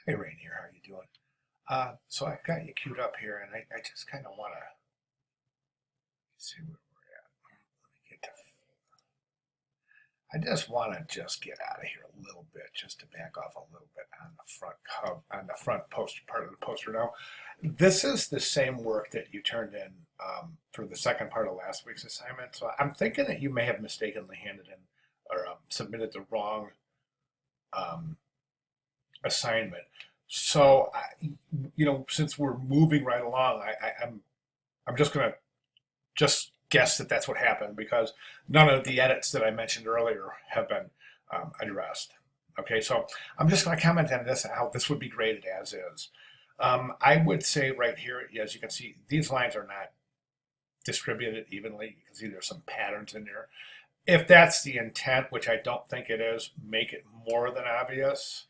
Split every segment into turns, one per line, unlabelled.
Hey Rainier, how you doing? So I've got you queued up here, and I just kind of want to see where we're at. Let me get to. I just want to just get out of here a little bit, just to back off a little bit on the front on the front poster part of the poster. Now, this is the same work that you turned in for the second part of last week's assignment. So I'm thinking that you may have mistakenly handed in or submitted the wrong um, assignment. So, since we're moving right along, I'm just gonna just guess that that's what happened because none of the edits that I mentioned earlier have been addressed. Okay, so I'm just going to comment on this, how this would be graded as is. I would say right here, as you can see, these lines are not distributed evenly. You can see there's some patterns in there. If that's the intent, which I don't think it is, make it more than obvious.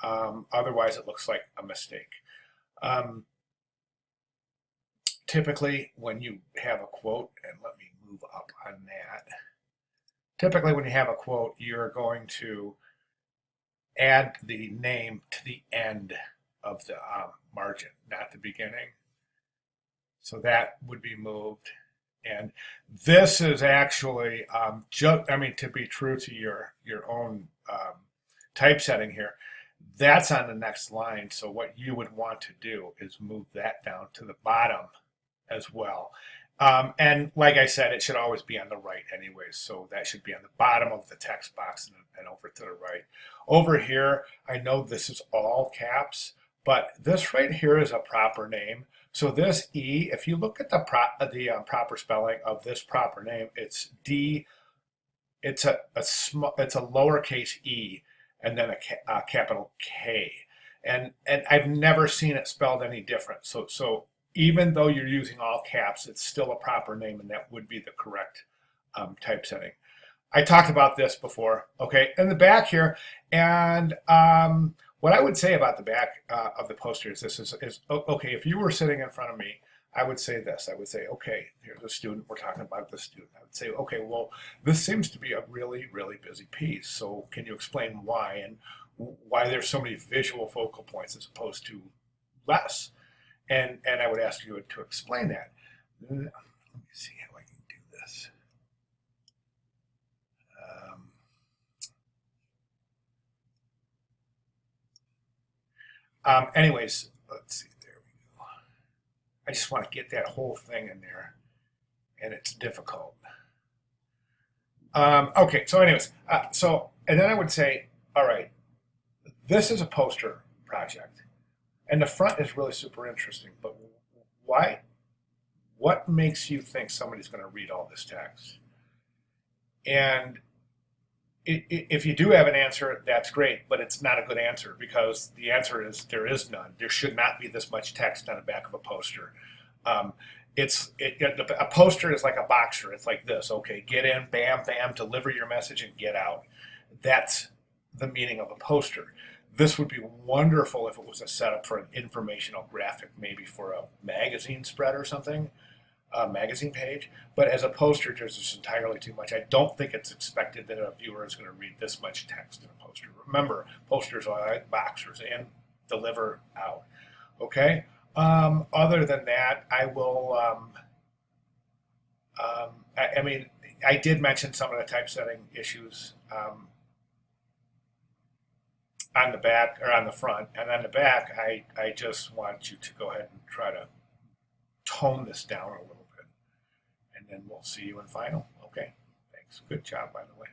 Otherwise, it looks like a mistake. Um, Typically, when you have a quote, and let me move up on that. Typically, when you have a quote, you're going to add the name to the end of the margin, not the beginning. So that would be moved. And this is actually just, I mean, to be true to your own typesetting here, that's on the next line. So what you would want to do is move that down to the bottom as well. And like I said, it should always be on the right anyways. So that should be on the bottom of the text box and over to the right. Over here, I know this is all caps, but this right here is a proper name. So this E, if you look at the proper spelling of this proper name, it's D. It's it's a lowercase e and then a capital K, and I've never seen it spelled any different. So even though you're using all caps, it's still a proper name, and that would be the correct typesetting. I talked about this before. Okay, in the back here, and what I would say about the back of the poster is this is okay. If you were sitting in front of me, I would say this. I would say, okay, here's a student. We're talking about the student. I would say, okay, well, this seems to be a really, really busy piece. So can you explain why and why there's so many visual focal points as opposed to less? And I would ask you to explain that. Let me see how I can do this. Anyways, let's see. There we go. I just want to get that whole thing in there, and it's difficult. Okay, so anyways, and then I would say, all right, this is a poster project, and the front is really super interesting. But why? What makes you think somebody's going to read all this text? And if you do have an answer, that's great, but it's not a good answer because the answer is there is none. There should not be this much text on the back of a poster. Um, a poster is like a boxer. It's like this. Okay, get in, bam, bam, deliver your message and get out. That's the meaning of a poster. This would be wonderful if it was a setup for an informational graphic, maybe for a magazine spread or something, magazine page, but as a poster, there's just entirely too much. I don't think it's expected that a viewer is going to read this much text in a poster. Remember, posters are like boxers and deliver out. Okay. Other than that, I will. I mean, I did mention some of the typesetting issues on the back or on the front, and on the back, I just want you to go ahead and try to tone this down a little bit, and then we'll see you in final. Okay, thanks. Good job, by the way.